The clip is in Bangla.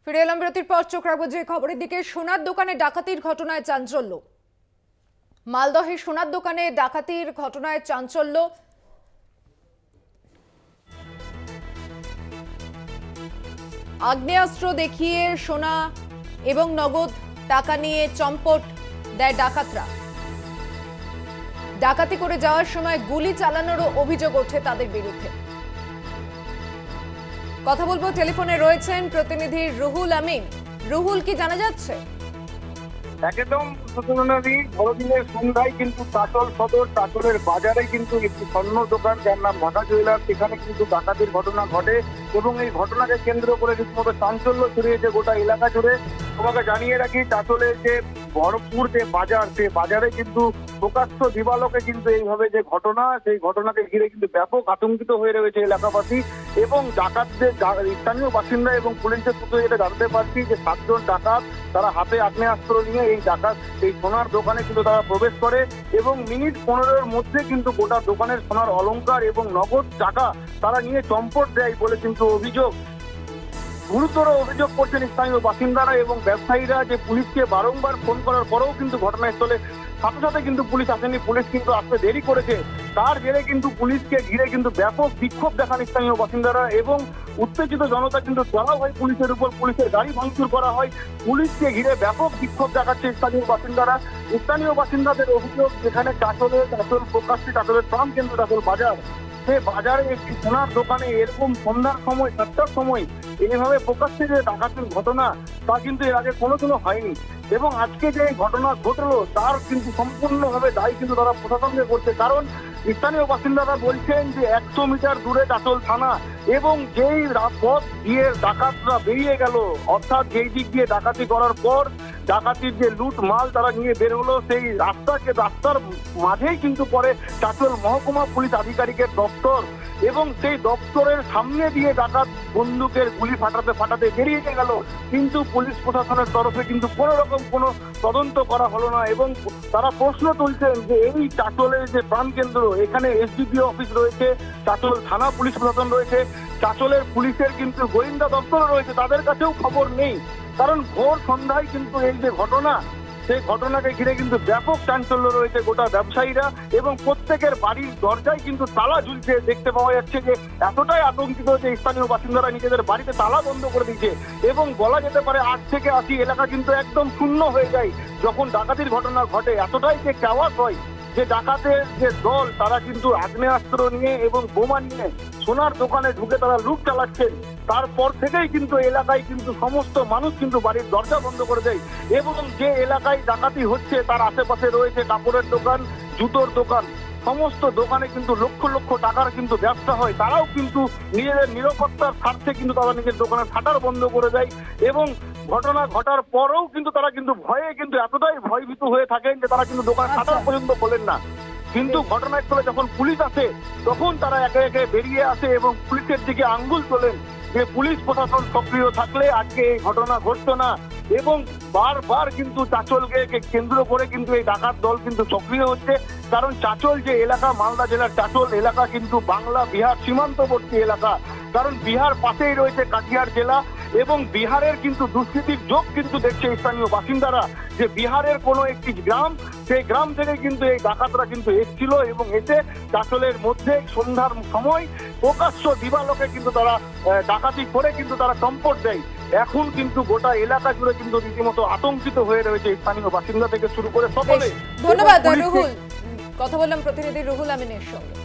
ফিরে এলাম বিরতির পর। চোখ রাখবো যে খবরের দিকে। সোনার দোকানে ডাকাতির ঘটনায় চাঞ্চল্য। মালদহে সোনার দোকানে ডাকাতির ঘটনায় চাঞ্চল্য। আগ্নেয়াস্ত্র দেখিয়ে সোনা এবং নগদ টাকা নিয়ে চম্পট দেয় ডাকাতরা। ডাকাতি করে যাওয়ার সময় গুলি চালানোরও অভিযোগ ওঠে তাদের বিরুদ্ধে। কথা বলবো, টেলিফোনে রয়েছেন প্রতিনিধি রুহুল আমিন। রুহুল, কি জানা যাচ্ছে? একদম বড়দিনের সন্ধ্যায় কিন্তু চাঁচল সদর চাঁচলের বাজারে কিন্তু একটি স্বর্ণ দোকান যার নাম ঢাকা জুয়েলার্স, সেখানে কিন্তু ডাকাতির ঘটনা ঘটে এবং এই ঘটনাকে কেন্দ্র করে রীতিমতো চাঞ্চল্য ছড়িয়েছে গোটা এলাকা জুড়ে। তোমাকে জানিয়ে রাখি, চাঁচলের যে বড়পুর যে বাজার, সেই বাজারে কিন্তু প্রকাশ্য দিবালোকে কিন্তু এইভাবে যে ঘটনা, সেই ঘটনাকে ঘিরে কিন্তু ব্যাপক আতঙ্কিত হয়ে রয়েছে এলাকাবাসী এবং ডাকাতদের স্থানীয় বাসিন্দা এবং পুলিশের সূত্রে যেটা জানতে পারছি যে 7 জন ডাকাত তারা হাতে আগ্নেয়াস্ত্র নিয়ে এই সোনার দোকানে কিন্তু তারা প্রবেশ করে এবং মিনিট 15-এর মধ্যে কিন্তু গোটা দোকানের সোনার অলংকার এবং নগদ টাকা তারা নিয়ে চম্পট দেয় বলে কিন্তু অভিযোগ। গুরুতর অভিযোগ করছেন স্থানীয় বাসিন্দারা এবং ব্যবসায়ীরা যে পুলিশকে বারংবার ফোন করার পরেও কিন্তু ঘটনাস্থলে সাথে সাথে কিন্তু পুলিশ আসেনি। পুলিশ কিন্তু আসতে দেরি করেছে, তার জেরে কিন্তু পুলিশকে ঘিরে কিন্তু ব্যাপক বিক্ষোভ দেখান স্থানীয় বাসিন্দারা এবং উত্তেজিত জনতা কিন্তু চড়াও হয় পুলিশের উপর, পুলিশের গাড়ি ভাঙচুর করা হয়। পুলিশকে ঘিরে ব্যাপক বিক্ষোভ দেখাচ্ছে স্থানীয় বাসিন্দারা। স্থানীয় বাসিন্দাদের অভিযোগ, যেখানে চাঁচল প্রকাশ্যে চাঁচলের প্রাণ কেন্দ্র চাঁচল বাজার, সে বাজারে একটি সোনার দোকানে এরকম সন্ধ্যার সময় 7টার সময় এইভাবে প্রকাশ্যে যে ডাকাতির ঘটনা, তা কিন্তু এর আগে কোনোদিনও হয়নি এবং আজকে যে ঘটনা ঘটলো তার কিন্তু সম্পূর্ণভাবে দায়ী কিন্তু তারা প্রশাসনকে করছে। কারণ স্থানীয় বাসিন্দারা বলছেন যে 100 মিটার দূরে চাঁচল থানা এবং যেই পথ দিয়ে ডাকাতরা বেরিয়ে গেল, অর্থাৎ যেই দিক দিয়ে ডাকাতি করার পর ডাকাতির যে লুট মাল তারা নিয়ে বের হলো, সেই রাস্তার মাঝেই কিন্তু পরে চাঁচল মহকুমা পুলিশ আধিকারিকের দপ্তর এবং সেই দপ্তরের সামনে দিয়ে ডাকাত বন্দুকের গুলি ফাটাতে বেরিয়ে গেল। কিন্তু পুলিশ প্রশাসনের তরফে কিন্তু কোনো রকম কোনো তদন্ত করা হলো না এবং তারা প্রশ্ন তুলছেন যে এই চাঁচলের যে প্রাণকেন্দ্র, এখানে এসডিপিও অফিস রয়েছে, চাঁচল থানা পুলিশ প্রশাসন রয়েছে, চাঁচলের পুলিশের কিন্তু গোয়েন্দা দপ্তর রয়েছে, তাদের কাছেও খবর নেই। কারণ ভোর সন্ধ্যায় কিন্তু এই যে ঘটনা, সেই ঘটনাকে ঘিরে কিন্তু ব্যাপক চাঞ্চল্য রয়েছে গোটা ব্যবসায়ীরা এবং প্রত্যেকের বাড়ির দরজায় কিন্তু তালা ঝুলছে। দেখতে পাওয়া যাচ্ছে যে এতটাই আতঙ্কিত যে স্থানীয় বাসিন্দারা নিজেদের বাড়িতে তালা বন্ধ করে দিয়েছে এবং বলা যেতে পারে 8 থেকে 80 এলাকা কিন্তু একদম শূন্য হয়ে যায় যখন ডাকাতির ঘটনা ঘটে। এতটাই যে চাওয়াজ হয় যে ডাকাতের যে দল, তারা কিন্তু আগ্নেয়াস্ত্র নিয়ে এবং বোমা নিয়ে সোনার দোকানে ঢুকে তারা লুট চালাচ্ছেন। তারপর থেকেই কিন্তু এলাকায় কিন্তু সমস্ত মানুষ কিন্তু বাড়ির দরজা বন্ধ করে দেয় এবং যে এলাকায় ডাকাতি হচ্ছে তার আশেপাশে রয়েছে কাপড়ের দোকান, জুতোর দোকান, সমস্ত দোকানে কিন্তু লক্ষ লক্ষ টাকার কিন্তু ব্যবসা হয়। তারাও কিন্তু নিজেদের নিরাপত্তার স্বার্থে কিন্তু তারা নিজের দোকানের শাটার বন্ধ করে দেয় এবং ঘটনা ঘটার পরেও কিন্তু তারা কিন্তু ভয়ে কিন্তু এতটাই ভয়ভীত হয়ে থাকেন যে তারা কিন্তু দোকানের শাটার পর্যন্ত খোলেন না। কিন্তু ঘটনাস্থলে যখন পুলিশ আসে তখন তারা একে একে বেরিয়ে আসে এবং পুলিশের দিকে আঙ্গুল তোলেন যে পুলিশ প্রশাসন সক্রিয় থাকলে আজকে এই ঘটনা ঘটতো না এবং বারবার কিন্তু চাঁচলকে কেন্দ্র করে কিন্তু এই ডাকাত দল কিন্তু সক্রিয় হচ্ছে। কারণ চাঁচল যে এলাকা, মালদা জেলার চাঁচল এলাকা কিন্তু বাংলা বিহার সীমান্তবর্তী এলাকা, কারণ বিহার পাশেই রয়েছে কাটিহার জেলা এবং বিহারের কিন্তু দুষ্কৃতির যোগ কিন্তু দেখছে স্থানীয় বাসিন্দারা যে বিহারের কোনো একটি গ্রাম, সেই গ্রাম থেকে কিন্তু এই ডাকাতরা কিন্তু এসেছিল এবং এসে চাঁচলের মধ্যে সন্ধ্যার সময় প্রকাশ্য দিবালোকে কিন্তু তারা ডাকাতি করে কিন্তু তারা চম্পট দেয়। এখন কিন্তু গোটা এলাকা জুড়ে কিন্তু রীতিমতো আতঙ্কিত হয়ে রয়েছে স্থানীয় বাসিন্দা থেকে শুরু করে সকলে। ধন্যবাদ রুহুল। কথা বললাম প্রতিনিধি রুহুল আমিনের সঙ্গে।